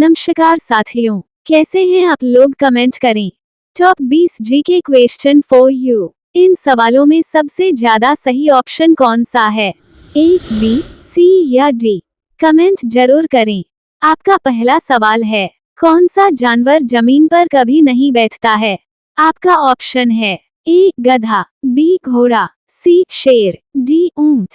नमस्कार साथियों, कैसे हैं आप लोग? कमेंट करें। Top 20 GK question for you. इन सवालों में सबसे ज्यादा सही ऑप्शन कौन सा है? ए, बी, सी या डी? कमेंट जरूर करें। आपका पहला सवाल है, कौन सा जानवर जमीन पर कभी नहीं बैठता है? आपका ऑप्शन है ए, गधा, बी, घोड़ा, सी, शेर, डी, ऊंट।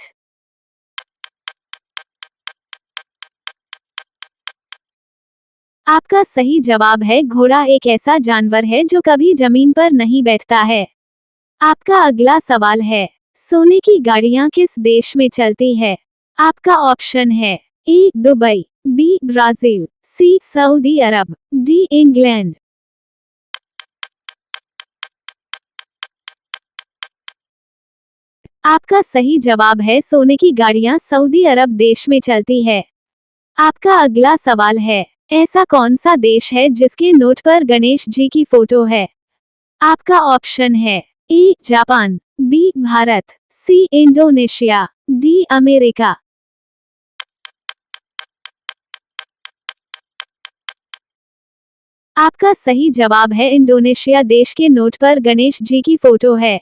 आपका सही जवाब है घोड़ा। एक ऐसा जानवर है जो कभी जमीन पर नहीं बैठता है। आपका अगला सवाल है, सोने की गाड़ियां किस देश में चलती है? आपका ऑप्शन है ए, Dubai, B, Brazil, C, Saudi Arab, D, England. आपका सही जवाब है सोने की गाड़ियां सऊदी अरब देश में चलती है। आपका अगला सवाल है, ऐसा कौन सा देश है जिसके नोट पर गणेश जी की फोटो है? आपका ऑप्शन है A, Japan, B, Bharat, C, Indonesia, D, America. आपका सही जवाब है इंडोनेशिया देश के नोट पर गणेश जी की फोटो है।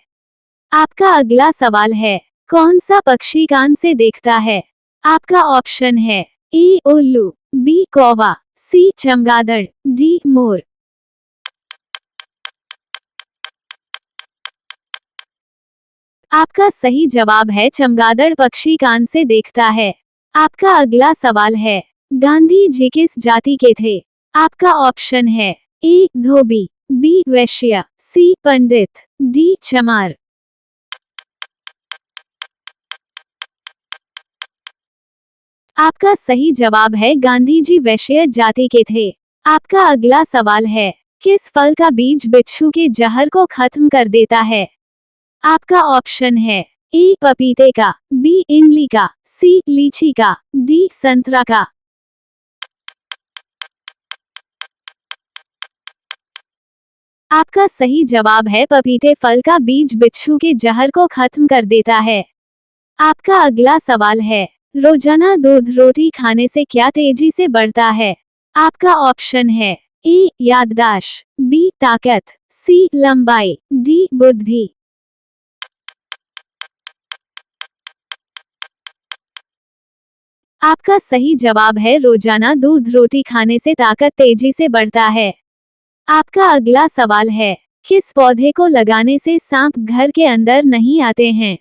आपका अगला सवाल है, कौन सा पक्षी कान से देखता है? आपका ऑप्शन है ए, उल्लू, बी, कौवा, सी, चमगादड़, डी, मोर। आपका सही जवाब है चमगादड़ पक्षी कान से देखता है। आपका अगला सवाल है, गांधी जी किस जाति के थे? आपका ऑप्शन है ए, धोबी, बी, वैश्य, सी, पंडित, डी, चमार। आपका सही जवाब है गांधी जी वैश्य जाति के थे। आपका अगला सवाल है, किस फल का बीज बिच्छू के जहर को खत्म कर देता है? आपका ऑप्शन है ए, पपीते का, बी, इमली का, सी, लीची का, डी, संतरा का। आपका सही जवाब है पपीते फल का बीज बिच्छू के जहर को खत्म कर देता है। आपका अगला सवाल है, रोजाना दूध रोटी खाने से क्या तेजी से बढ़ता है? आपका ऑप्शन है ए, याददाश्त, बी, ताकत, सी, लंबाई, डी, बुद्धि। आपका सही जवाब है रोजाना दूध रोटी खाने से ताकत तेजी से बढ़ता है। आपका अगला सवाल है, किस पौधे को लगाने से सांप घर के अंदर नहीं आते हैं?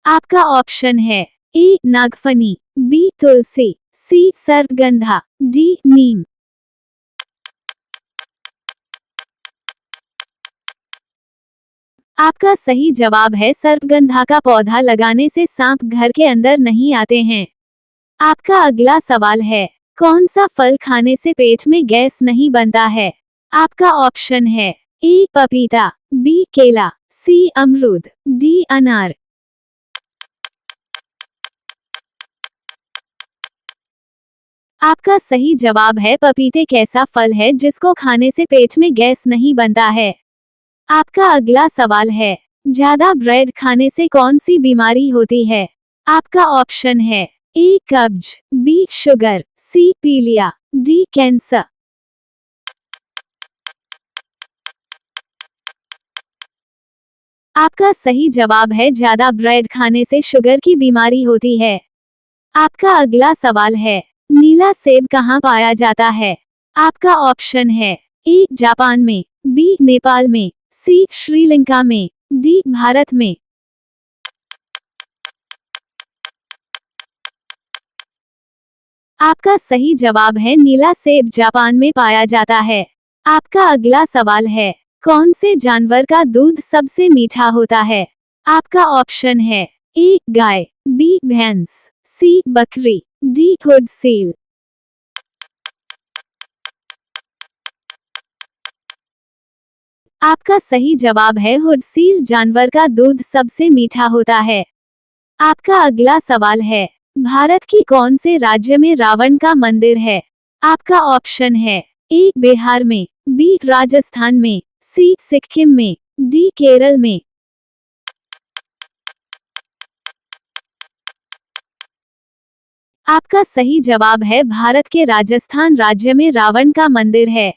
आपका ऑप्शन है ए, नागफनी, बी, तुलसी, सी, सर्पगंधा, डी, नीम। आपका सही जवाब है सर्पगंधा का पौधा लगाने से सांप घर के अंदर नहीं आते हैं। आपका अगला सवाल है, कौन सा फल खाने से पेट में गैस नहीं बनता है? आपका ऑप्शन है ए, पपीता, बी, केला, सी, अमरूद, डी, अनार। आपका सही जवाब है पपीते। कैसा फल है जिसको खाने से पेट में गैस नहीं बनता है? आपका अगला सवाल है, ज्यादा ब्रेड खाने से कौन सी बीमारी होती है? आपका ऑप्शन है ए, कब्ज, बी, शुगर, सी, पीलिया, डी, कैंसर। आपका सही जवाब है ज्यादा ब्रेड खाने से शुगर की बीमारी होती है। आपका अगला सवाल है, नीला सेब कहाँ पाया जाता है? आपका ऑप्शन है ए, जापान में, बी, नेपाल में, सी, श्रीलंका में, डी, भारत में। आपका सही जवाब है नीला सेब जापान में पाया जाता है। आपका अगला सवाल है, कौन से जानवर का दूध सबसे मीठा होता है? आपका ऑप्शन है ए, गाय, बी, भैंस, सी, बकरी, डी, खुद सील। आपका सही जवाब है हुड सील जानवर का दूध सबसे मीठा होता है। आपका अगला सवाल है, भारत की कौन से राज्य में रावण का मंदिर है? आपका ऑप्शन है ए, बिहार में, बी, राजस्थान में, सी, सिक्किम में, डी, केरल में। आपका सही जवाब है भारत के राजस्थान राज्य में रावण का मंदिर है।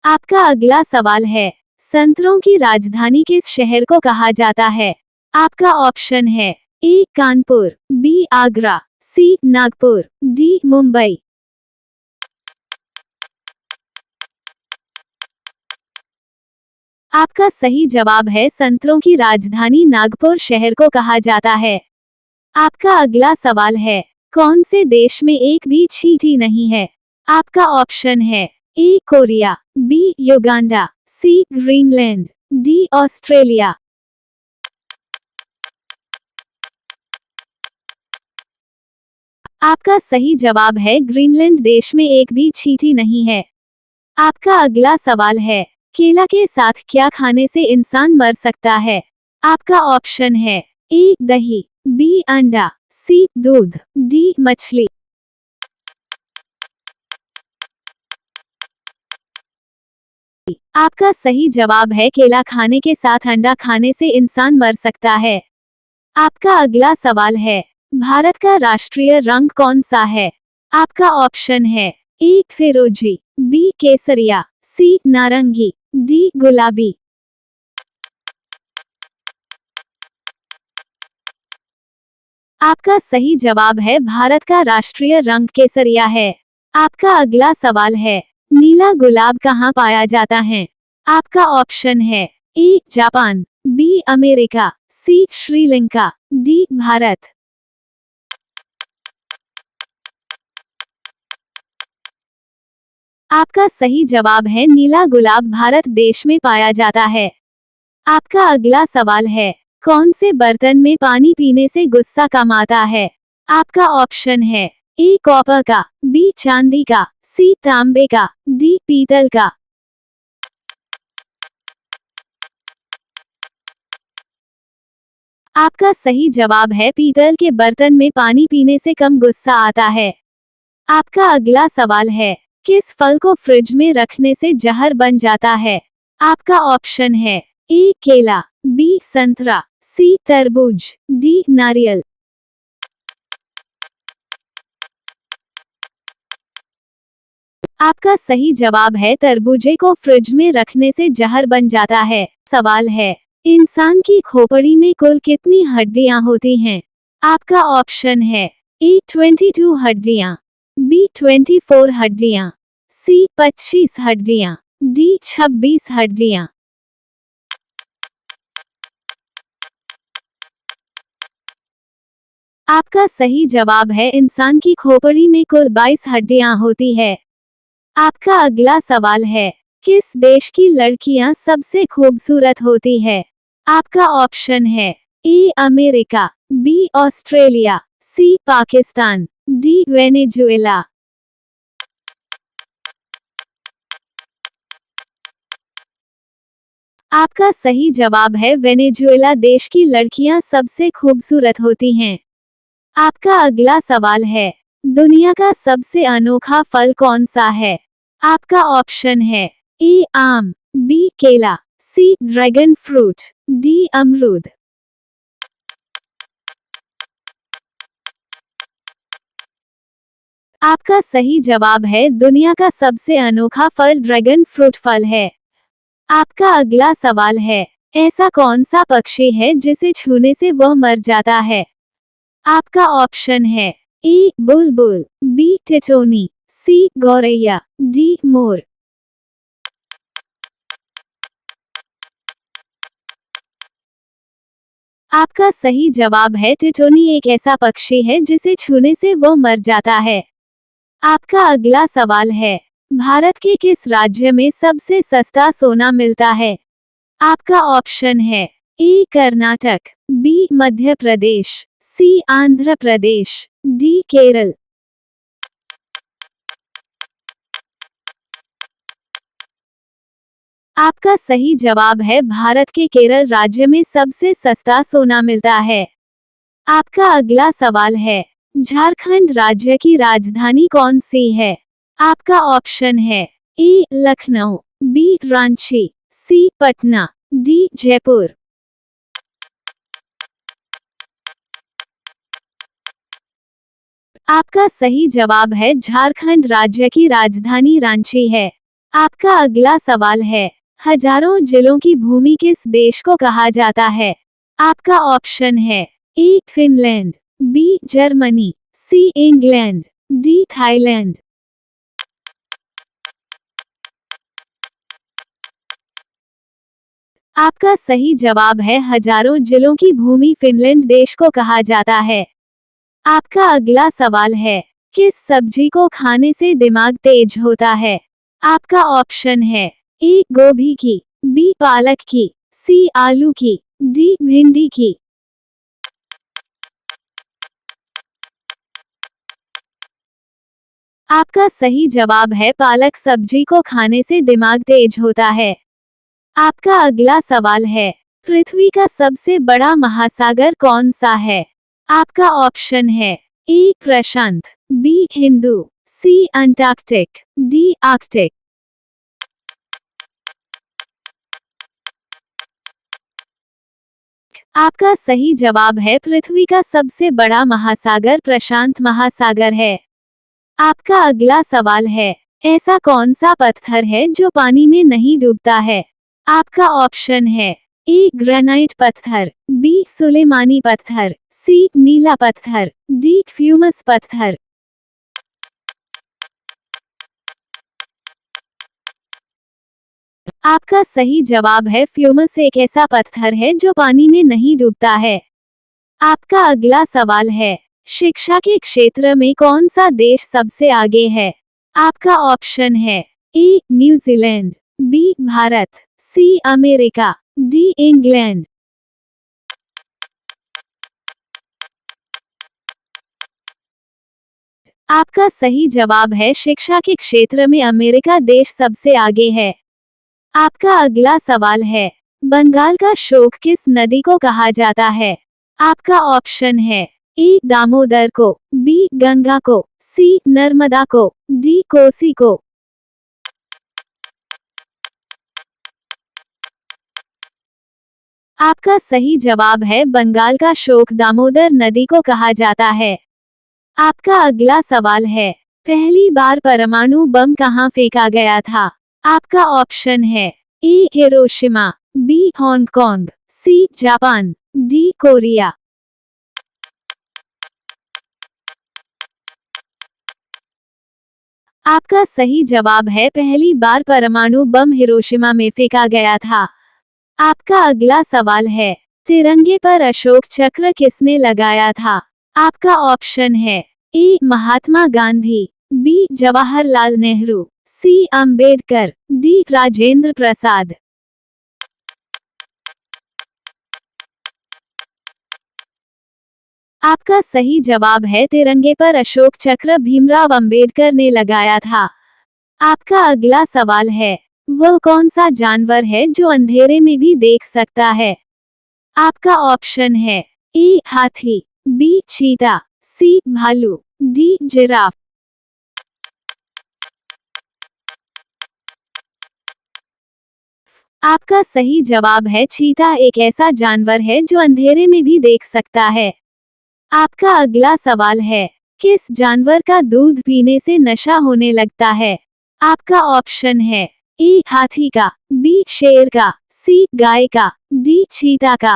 आपका अगला सवाल है, संतरों की राजधानी किस शहर को कहा जाता है? आपका ऑप्शन है ए कानपुर, बी आगरा, सी नागपुर, डी मुंबई। आपका सही जवाब है संतरों की राजधानी नागपुर शहर को कहा जाता है। आपका अगला सवाल है, कौन से देश में एक भी चींटी नहीं है? आपका ऑप्शन है A Korea, B Uganda, C Greenland, D Australia. आपका सही जवाब है ग्रीनलैंड देश में एक भी चींटी नहीं है। आपका अगला सवाल है, केला के साथ क्या खाने से इंसान मर सकता है? आपका ऑप्शन है ए दही, बी अंडा, सी दूध, डी मछली। आपका सही जवाब है केला खाने के साथ अंडा खाने से इंसान मर सकता है। आपका अगला सवाल है, भारत का राष्ट्रीय रंग कौन सा है? आपका ऑप्शन है ए फिरोजी, बी केसरिया, सी नारंगी, डी गुलाबी। आपका सही जवाब है भारत का राष्ट्रीय रंग केसरिया है। आपका अगला सवाल है, नीला गुलाब कहाँ पाया जाता है? आपका ऑप्शन है A Japan, B America, C Sri Lanka, D Bharat. आपका सही जवाब है नीला गुलाब भारत देश में पाया जाता है। आपका अगला सवाल है, कौन से बर्तन में पानी पीने से गुस्सा कम आता है? आपका ऑप्शन है ए कॉपर का, बी चांदी का, सी तांबे का, डी पीतल का। आपका सही जवाब है पीतल के बर्तन में पानी पीने से कम गुस्सा आता है। आपका अगला सवाल है, किस फल को फ्रिज में रखने से जहर बन जाता है? आपका ऑप्शन है ए केला, बी संतरा, सी तरबूज, डी नारियल। आपका सही जवाब है तरबूजे को फ्रिज में रखने से जहर बन जाता है। सवाल है, इंसान की खोपड़ी में कुल कितनी हड्डियां होती हैं? आपका ऑप्शन है ए 22 हड्डियां, बी 24 हड्डियां, सी 25 हड्डियां, डी 26 हड्डियां। आपका सही जवाब है इंसान की खोपड़ी में कुल 22 हड्डियां होती है। आपका अगला सवाल है, किस देश की लड़कियां सबसे खूबसूरत होती है? आपका ऑप्शन है A America, B Australia, C Pakistan, D Venezuela. आपका सही जवाब है वेनेजुएला देश की लड़कियां सबसे खूबसूरत होती हैं। आपका अगला सवाल है, दुनिया का सबसे अनोखा फल कौन सा है? आपका ऑप्शन है ए आम, बी केला, सी ड्रैगन फ्रूट, डी अमरूद। आपका सही जवाब है दुनिया का सबसे अनोखा फल ड्रैगन फ्रूट फल है। आपका अगला सवाल है, ऐसा कौन सा पक्षी है जिसे छूने से वह मर जाता है? आपका ऑप्शन है ए बुलबुल, बी टिटोनी, सी गौरैया, डी मोर। आपका सही जवाब है टिटोनी एक ऐसा पक्षी है जिसे छूने से वो मर जाता है। आपका अगला सवाल है, भारत के किस राज्य में सबसे सस्ता सोना मिलता है? आपका ऑप्शन है ए कर्नाटक, बी मध्य प्रदेश, सी आंध्र प्रदेश, डी केरल। आपका सही जवाब है भारत के केरल राज्य में सबसे सस्ता सोना मिलता है। आपका अगला सवाल है, झारखंड राज्य की राजधानी कौन सी है? आपका ऑप्शन है ए लखनऊ, बी रांची, सी पटना, डी जयपुर। आपका सही जवाब है झारखंड राज्य की राजधानी रांची है। आपका अगला सवाल है, हजारों जिलों की भूमि किस देश को कहा जाता है? आपका ऑप्शन है A Finland, B Germany, C England, D Thailand. आपका सही जवाब है हजारों जिलों की भूमि फिनलैंड देश को कहा जाता है। आपका अगला सवाल है, किस सब्जी को खाने से दिमाग तेज होता है? आपका ऑप्शन है ए गोभी की, बी पालक की, सी आलू की, डी भिंडी की। आपका सही जवाब है पालक सब्जी को खाने से दिमाग तेज होता है। आपका अगला सवाल है, पृथ्वी का सबसे बड़ा महासागर कौन सा है? आपका ऑप्शन है ए प्रशांत, बी हिंदू, सी अंटार्कटिक, डी आर्कटिक। आपका सही जवाब है पृथ्वी का सबसे बड़ा महासागर प्रशांत महासागर है। आपका अगला सवाल है, ऐसा कौन सा पत्थर है जो पानी में नहीं डूबता है? आपका ऑप्शन है ए ग्रेनाइट पत्थर, बी सुलेमानी पत्थर, सी नीला पत्थर, डी फ्यूमस पत्थर। आपका सही जवाब है फ्यूमस एक ऐसा पत्थर है जो पानी में नहीं डूबता है। आपका अगला सवाल है, शिक्षा के क्षेत्र में कौन सा देश सबसे आगे है? आपका ऑप्शन है A New Zealand, B Bharat, C America, D England. आपका सही जवाब है शिक्षा के क्षेत्र में अमेरिका देश सबसे आगे है। आपका अगला सवाल है, बंगाल का शोक किस नदी को कहा जाता है? आपका ऑप्शन है ए दामोदर को, बी गंगा को, सी नर्मदा को, डी कोसी को। आपका सही जवाब है बंगाल का शोक दामोदर नदी को कहा जाता है। आपका अगला सवाल है, पहली बार परमाणु बम कहाँ फेंका गया था? आपका ऑप्शन है A Hiroshima, B Hong Kong, C Japan, D Korea. आपका सही जवाब है पहली बार परमाणु बम हिरोशिमा में फेंका गया था। आपका अगला सवाल है, तिरंगे पर अशोक चक्र किसने लगाया था? आपका ऑप्शन है ए महात्मा गांधी, बी जवाहरलाल नेहरू, सी अंबेडकर, डी राजेंद्र प्रसाद। आपका सही जवाब है तिरंगे पर अशोक चक्र भीमराव अंबेडकर ने लगाया था। आपका अगला सवाल है, वह कौन सा जानवर है जो अंधेरे में भी देख सकता है? आपका ऑप्शन है ए हाथी, बी चीता, सी भालू, डी जिराफ। आपका सही जवाब है चीता एक ऐसा जानवर है जो अंधेरे में भी देख सकता है। आपका अगला सवाल है, किस जानवर का दूध पीने से नशा होने लगता है? आपका ऑप्शन है ए हाथी का, बी शेर का, सी गाय का, डी चीता का।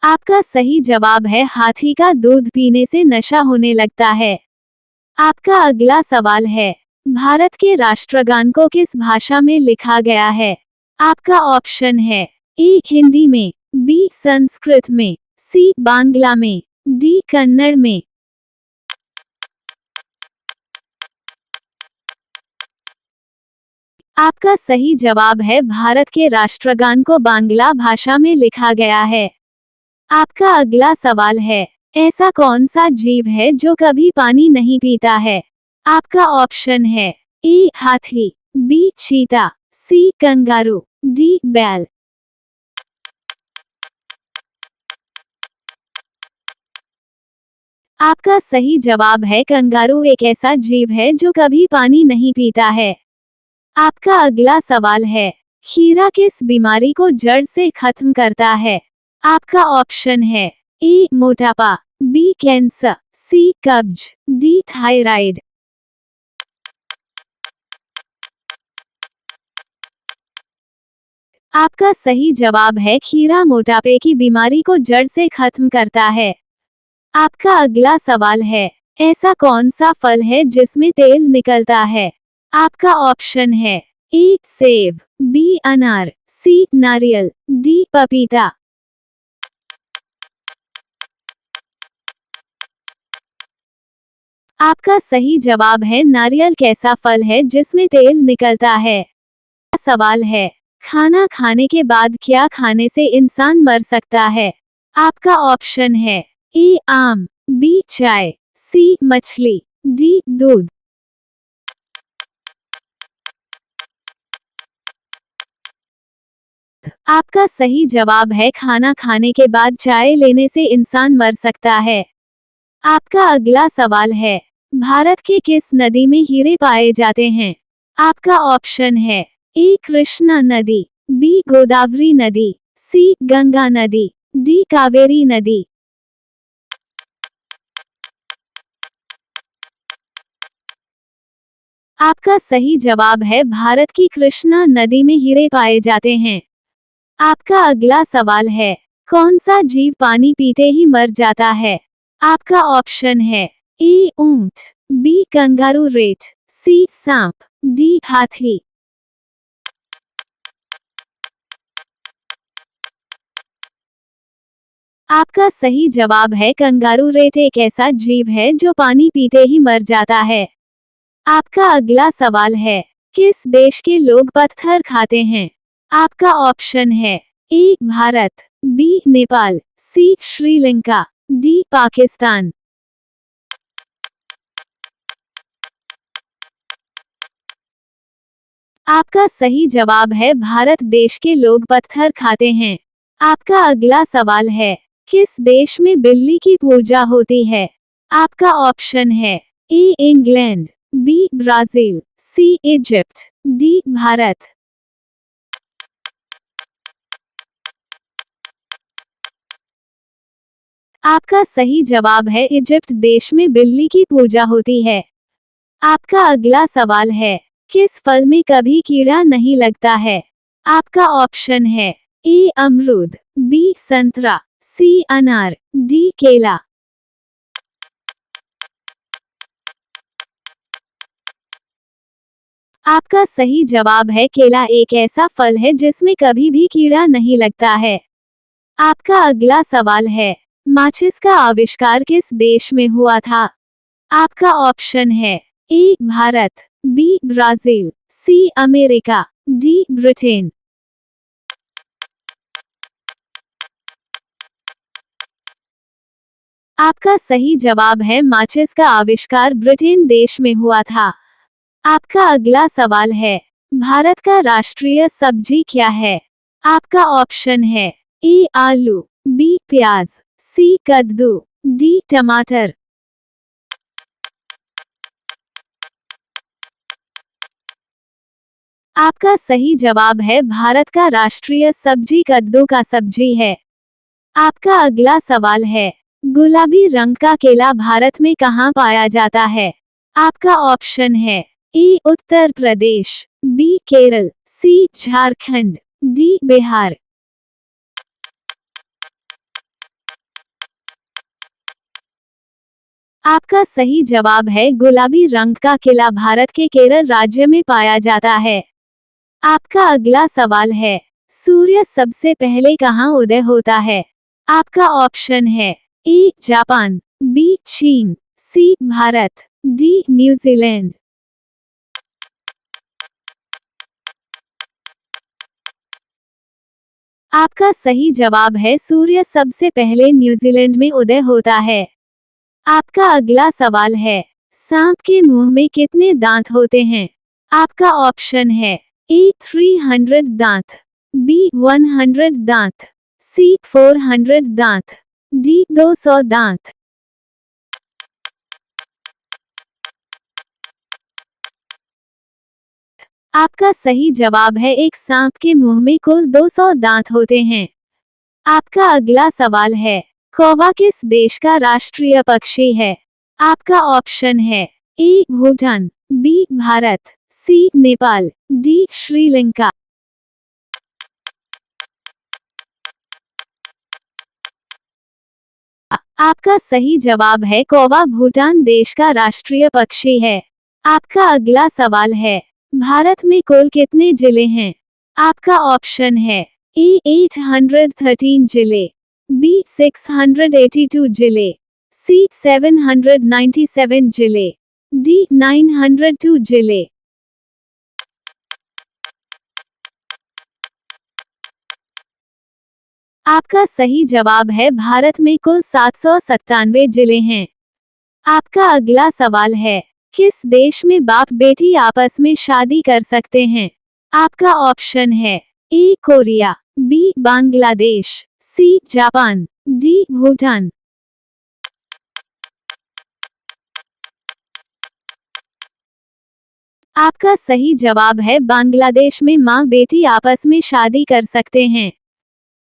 आपका सही जवाब है हाथी का दूध पीने से नशा होने लगता है। आपका अगला सवाल है, भारत के राष्ट्रगान को किस भाषा में लिखा गया है? आपका ऑप्शन है ए हिंदी में, बी संस्कृत में, सी बांग्ला में, डी कन्नड़ में। आपका सही जवाब है भारत के राष्ट्रगान को बांग्ला भाषा में लिखा गया है। आपका अगला सवाल है, ऐसा कौन सा जीव है जो कभी पानी नहीं पीता है? आपका ऑप्शन है ए हाथी, बी चीता, सी कंगारू, डी बैल। आपका सही जवाब है कंगारू एक ऐसा जीव है जो कभी पानी नहीं पीता है। आपका अगला सवाल है, खीरा किस बीमारी को जड़ से खत्म करता है? आपका ऑप्शन है ए मोटापा, बी कैंसर, सी कब्ज, डी थायराइड। आपका सही जवाब है खीरा मोटापे की बीमारी को जड़ से खत्म करता है। आपका अगला सवाल है, ऐसा कौन सा फल है जिसमें तेल निकलता है? आपका ऑप्शन है ए सेब, बी अनार, सी नारियल, डी पपीता। आपका सही जवाब है नारियल कैसा फल है जिसमें तेल निकलता है। सवाल है, खाना खाने के बाद क्या खाने से इंसान मर सकता है? आपका ऑप्शन है ए आम, बी चाय, सी मछली, डी दूध। आपका सही जवाब है खाना खाने के बाद चाय लेने से इंसान मर सकता है। आपका अगला सवाल है, भारत के किस नदी में हीरे पाए जाते हैं? आपका ऑप्शन है ए कृष्णा नदी, बी गोदावरी नदी, सी गंगा नदी, डी कावेरी नदी। आपका सही जवाब है भारत की कृष्णा नदी में हीरे पाए जाते हैं। आपका अगला सवाल है, कौन सा जीव पानी पीते ही मर जाता है? आपका ऑप्शन है ए ऊंट, बी कंगारू रेट, सी सांप, डी हाथी। आपका सही जवाब है कंगारू रेट एक ऐसा जीव है जो पानी पीते ही मर जाता है। आपका अगला सवाल है, किस देश के लोग पत्थर खाते हैं? आपका ऑप्शन है A Bharat, B Nepal, C Sri Lanka, D Pakistan. आपका सही जवाब है भारत देश के लोग पत्थर खाते हैं। आपका अगला सवाल है, किस देश में बिल्ली की पूजा होती है? आपका ऑप्शन है A England, B Brazil, C Egypt, D Bharat. आपका सही जवाब है इजिप्ट देश में बिल्ली की पूजा होती है। आपका अगला सवाल है, किस फल में कभी कीड़ा नहीं लगता है? आपका ऑप्शन है ए अमरूद, बी संतरा, सी अनार, डी केला। आपका सही जवाब है केला एक ऐसा फल है जिसमें कभी भी कीड़ा नहीं लगता है। आपका अगला सवाल है, माचिस का आविष्कार किस देश में हुआ था? आपका ऑप्शन है A Bharat, B Brazil, C America, D Britain. आपका सही जवाब है माचिस का आविष्कार ब्रिटेन देश में हुआ था। आपका अगला सवाल है, भारत का राष्ट्रीय सब्जी क्या है? आपका ऑप्शन है ए आलू, बी प्याज, सी कद्दू, डी टमाटर। आपका सही जवाब है भारत का राष्ट्रीय सब्जी कद्दू का सब्जी है। आपका अगला सवाल है, गुलाबी रंग का केला भारत में कहाँ पाया जाता है? आपका ऑप्शन है ए उत्तर प्रदेश, बी केरल, सी झारखंड, डी बिहार। आपका सही जवाब है गुलाबी रंग का केला भारत के केरल राज्य में पाया जाता है। आपका अगला सवाल है, सूर्य सबसे पहले कहाँ उदय होता है? आपका ऑप्शन है ए जापान, बी चीन, सी भारत, डी न्यूजीलैंड। आपका सही जवाब है सूर्य सबसे पहले न्यूजीलैंड में उदय होता है। आपका अगला सवाल है, सांप के मुंह में कितने दांत होते हैं? आपका ऑप्शन है ए 300 दांत, बी 100 दांत, सी 400 दांत, डी 200 दांत। आपका सही जवाब है एक सांप के मुंह में कुल 200 दांत होते हैं। आपका अगला सवाल है, कौवा किस देश का राष्ट्रीय पक्षी है? आपका ऑप्शन है ए भूटान, बी भारत, सी नेपाल, डी श्रीलंका। आपका सही जवाब है कौवा भूटान देश का राष्ट्रीय पक्षी है। आपका अगला सवाल है, भारत में कुल कितने जिले हैं? आपका ऑप्शन है ए 813 जिले, बी 682 जिले, सी 797 जिले, डी 902 जिले। आपका सही जवाब है भारत में कुल 797 जिले हैं। आपका अगला सवाल है, किस देश में बाप बेटी आपस में शादी कर सकते हैं? आपका ऑप्शन है A Korea, B Bangladesh, C Japan, D Bhutan. आपका सही जवाब है बांग्लादेश में माँ बेटी आपस में शादी कर सकते हैं।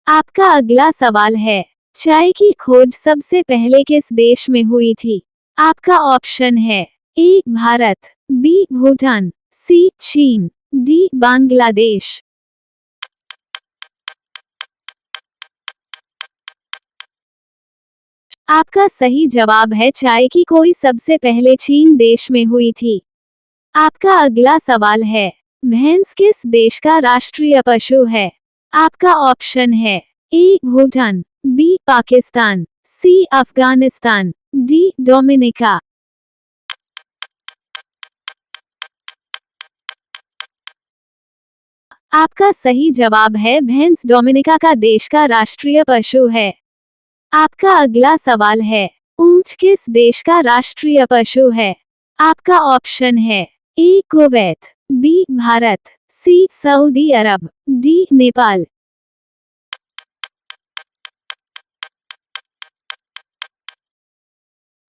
आपका अगला सवाल है, चाय की खोज सबसे पहले किस देश में हुई थी? आपका ऑप्शन है ए भारत, बी भूटान, सी चीन, डी बांग्लादेश। आपका सही जवाब है चाय की खोज सबसे पहले चीन देश में हुई थी। आपका अगला सवाल है, भैंस किस देश का राष्ट्रीय पशु है? आपका ऑप्शन है ए भूटान, बी पाकिस्तान, सी अफगानिस्तान, डी डोमिनिका। आपका सही जवाब है भैंस डोमिनिका का देश का राष्ट्रीय पशु है। आपका अगला सवाल है, ऊंट किस देश का राष्ट्रीय पशु है? आपका ऑप्शन है A Kuwait, B Bharat, C Saudi Arab, D Nepal.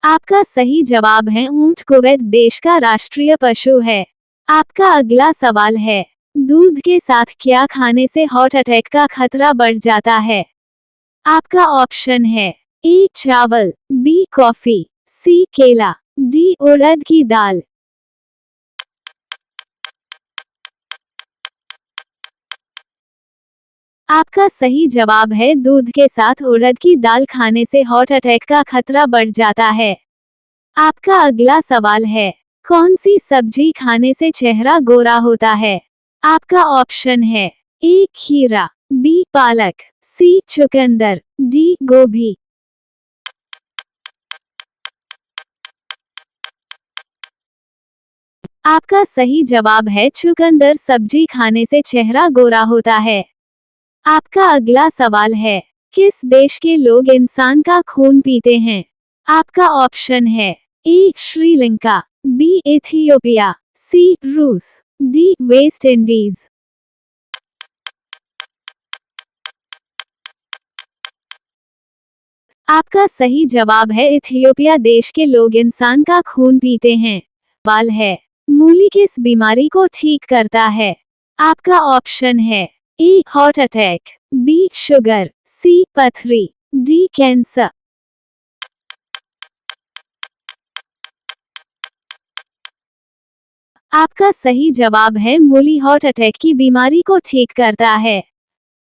आपका सही जवाब है ऊंट कुवैत देश का राष्ट्रीय पशु है। आपका अगला सवाल है, दूध के साथ क्या खाने से हार्ट अटैक का खतरा बढ़ जाता है? आपका ऑप्शन है ए चावल, बी कॉफी, सी केला, डी उड़द की दाल। आपका सही जवाब है दूध के साथ उड़द की दाल खाने से हार्ट अटैक का खतरा बढ़ जाता है। आपका अगला सवाल है, कौन सी सब्जी खाने से चेहरा गोरा होता है? आपका ऑप्शन है ए खीरा, बी पालक, सी चुकंदर, डी गोभी। आपका सही जवाब है चुकंदर सब्जी खाने से चेहरा गोरा होता है। आपका अगला सवाल है, किस देश के लोग इंसान का खून पीते हैं? आपका ऑप्शन है ए श्रीलंका, बी इथियोपिया, सी रूस, डी वेस्ट इंडीज। आपका सही जवाब है इथियोपिया देश के लोग इंसान का खून पीते हैं। सवाल है, मूली किस बीमारी को ठीक करता है? आपका ऑप्शन है A heart attack, B sugar, C पथरी, डी कैंसर। आपका सही जवाब है मूली हार्ट अटैक की बीमारी को ठीक करता है।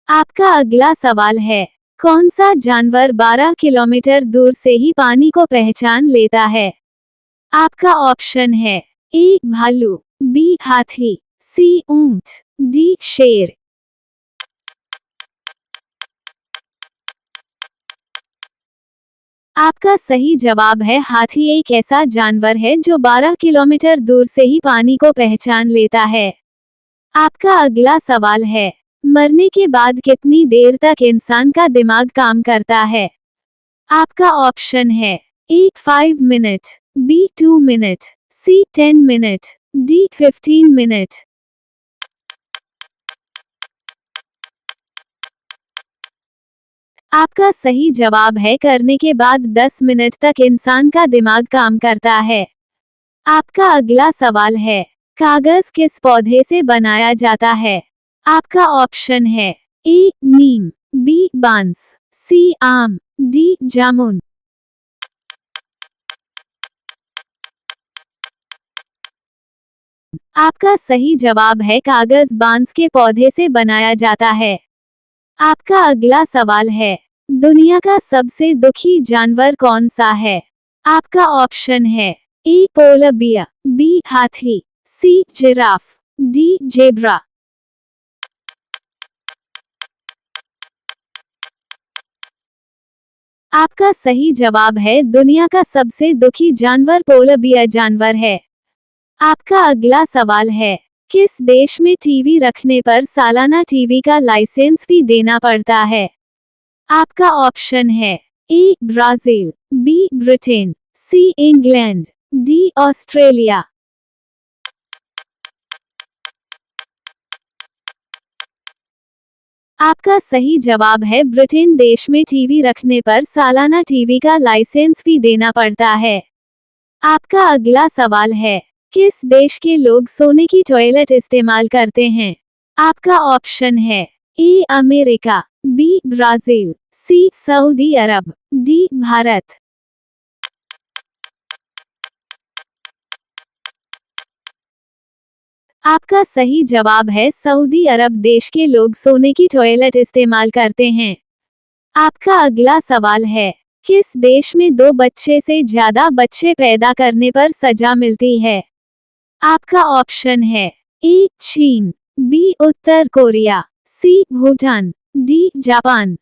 आपका अगला सवाल है, कौन सा जानवर 12 किलोमीटर दूर से ही पानी को पहचान लेता है? आपका ऑप्शन है ए भालू, बी हाथी, सी ऊंट, डी शेर। आपका सही जवाब है हाथी एक ऐसा जानवर है जो 12 किलोमीटर दूर से ही पानी को पहचान लेता है। आपका अगला सवाल है, मरने के बाद कितनी देर तक इंसान का दिमाग काम करता है? आपका ऑप्शन है ए 5 मिनट, बी 2 मिनट, सी 10 मिनट, डी 15 मिनट। आपका सही जवाब है करने के बाद 10 मिनट तक इंसान का दिमाग काम करता है। आपका अगला सवाल है, कागज किस पौधे से बनाया जाता है? आपका ऑप्शन है ए नीम, बी बांस, सी आम, डी जामुन। आपका सही जवाब है कागज बांस के पौधे से बनाया जाता है। आपका अगला सवाल है, दुनिया का सबसे दुखी जानवर कौन सा है? आपका ऑप्शन है ए पोलर बियर, बी हाथी, सी जिराफ, डी जेब्रा। आपका सही जवाब है दुनिया का सबसे दुखी जानवर पोलर बियर जानवर है। आपका अगला सवाल है, किस देश में टीवी रखने पर सालाना टीवी का लाइसेंस फी देना पड़ता है? आपका ऑप्शन है A Brazil, B Britain, C England, D Australia. आपका सही जवाब है ब्रिटेन देश में टीवी रखने पर सालाना टीवी का लाइसेंस फी देना पड़ता है। आपका अगला सवाल है, किस देश के लोग सोने की टॉयलेट इस्तेमाल करते हैं? आपका ऑप्शन है A America, B Brazil, C Saudi Arab, D Bharat. आपका सही जवाब है सऊदी अरब देश के लोग सोने की टॉयलेट इस्तेमाल करते हैं। आपका अगला सवाल है, किस देश में 2 बच्चे से ज्यादा बच्चे पैदा करने पर सजा मिलती है? आपका ऑप्शन है ए चीन, बी उत्तर कोरिया, सी भूटान, डी जापान।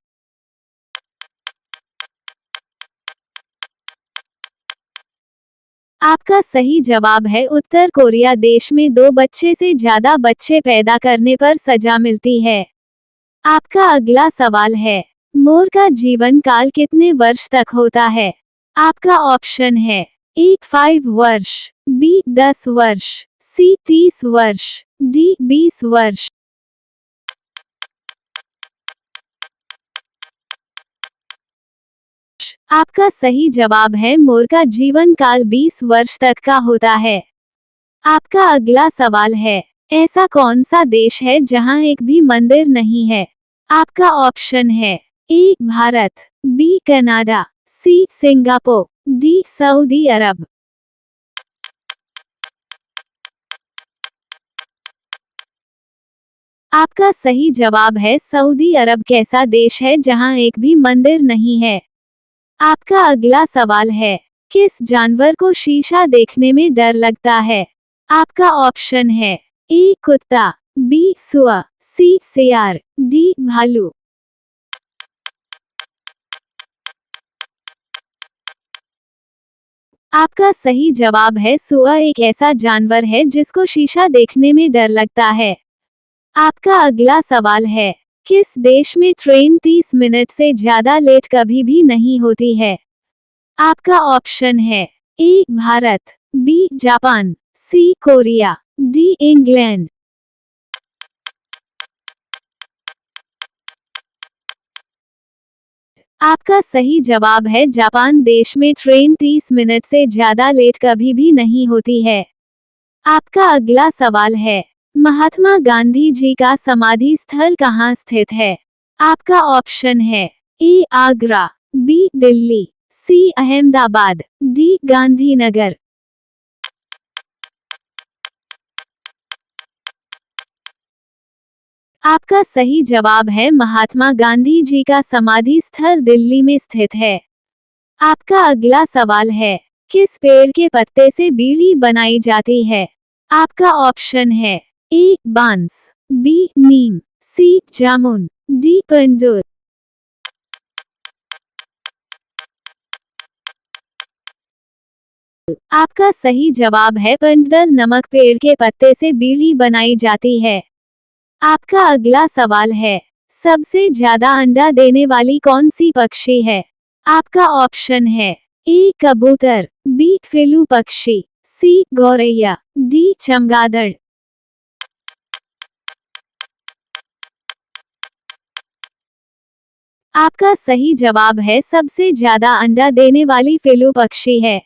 आपका सही जवाब है उत्तर कोरिया देश में 2 बच्चे से ज्यादा बच्चे पैदा करने पर सजा मिलती है। आपका अगला सवाल है, मोर का जीवन काल कितने वर्ष तक होता है? आपका ऑप्शन है ए 5 वर्ष, बी 10 वर्ष, सी 30 वर्ष, डी 20 वर्ष। आपका सही जवाब है मोर का जीवन काल 20 वर्ष तक का होता है। आपका अगला सवाल है, ऐसा कौन सा देश है जहां एक भी मंदिर नहीं है? आपका ऑप्शन है A Bharat, B Canada, C Singapore, D Saudi Arab. आपका सही जवाब है सऊदी अरब कैसा देश है जहां एक भी मंदिर नहीं है। आपका अगला सवाल है, किस जानवर को शीशा देखने में डर लगता है? आपका ऑप्शन है ए कुत्ता, बी सुअर, सी सियार, डी भालू। आपका सही जवाब है सुअर एक ऐसा जानवर है जिसको शीशा देखने में डर लगता है। आपका अगला सवाल है, किस देश में ट्रेन 30 मिनट से ज्यादा लेट कभी भी नहीं होती है? आपका ऑप्शन है A Bharat, B Japan, C Korea, D England. आपका सही जवाब है जापान देश में ट्रेन 30 मिनट से ज्यादा लेट कभी भी नहीं होती है। आपका अगला सवाल है, महात्मा गांधी जी का समाधि स्थल कहाँ स्थित है? आपका ऑप्शन है ए आगरा, बी दिल्ली, सी अहमदाबाद, डी गांधीनगर। आपका सही जवाब है महात्मा गांधी जी का समाधि स्थल दिल्ली में स्थित है। आपका अगला सवाल है, किस पेड़ के पत्ते से बीड़ी बनाई जाती है? आपका ऑप्शन है ए बांस, बी नीम, सी जामुन, डी पंडुर। आपका सही जवाब है पंडल नमक पेड़ के पत्ते से बीड़ी बनाई जाती है। आपका अगला सवाल है, सबसे ज्यादा अंडा देने वाली कौन सी पक्षी है? आपका ऑप्शन है ए कबूतर, बी फिलू पक्षी, सी गौरैया, डी चमगादड़। आपका सही जवाब है सबसे ज्यादा अंडा देने वाली फिलू पक्षी है।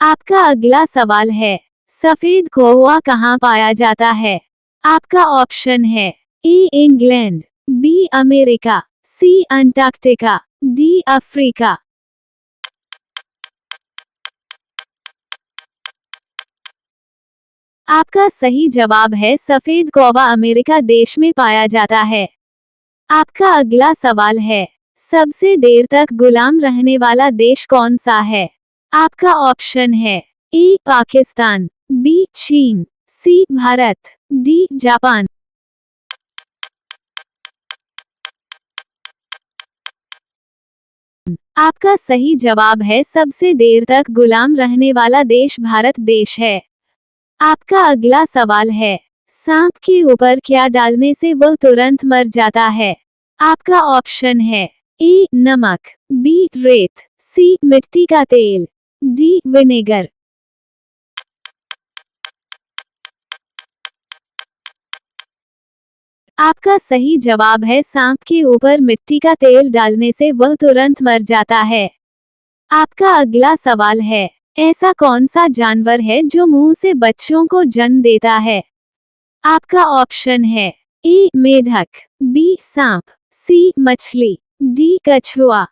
आपका अगला सवाल है, सफेद कौवा कहाँ पाया जाता है? आपका ऑप्शन है A England, B America, C Antarctica, D Africa. आपका सही जवाब है सफेद कौवा अमेरिका देश में पाया जाता है। आपका अगला सवाल है, सबसे देर तक गुलाम रहने वाला देश कौन सा है? आपका ऑप्शन है ए पाकिस्तान, बी चीन, सी भारत, डी जापान। आपका सही जवाब है सबसे देर तक गुलाम रहने वाला देश भारत देश है। आपका अगला सवाल है, सांप के ऊपर क्या डालने से वह तुरंत मर जाता है? आपका ऑप्शन है ए नमक, बी रेत, सी मिट्टी का तेल, डी विनेगर। आपका सही जवाब है सांप के ऊपर मिट्टी का तेल डालने से वह तुरंत मर जाता है। आपका अगला सवाल है, ऐसा कौन सा जानवर है जो मुंह से बच्चों को जन्म देता है? आपका ऑप्शन है ए मेढक, बी सांप, सी मछली, डी कछुआ।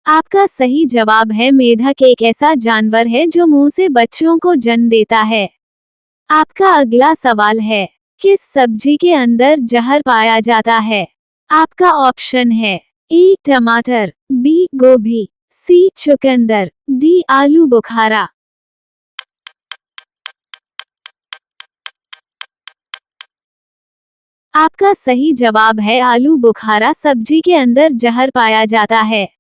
आपका सही जवाब है मेढक एक ऐसा जानवर है जो मुंह से बच्चों को जन्म देता है। आपका अगला सवाल है, किस सब्जी के अंदर जहर पाया जाता है? आपका ऑप्शन है ए टमाटर, बी गोभी, सी चुकंदर, डी आलू बुखारा। आपका सही जवाब है आलू बुखारा सब्जी के अंदर जहर पाया जाता है।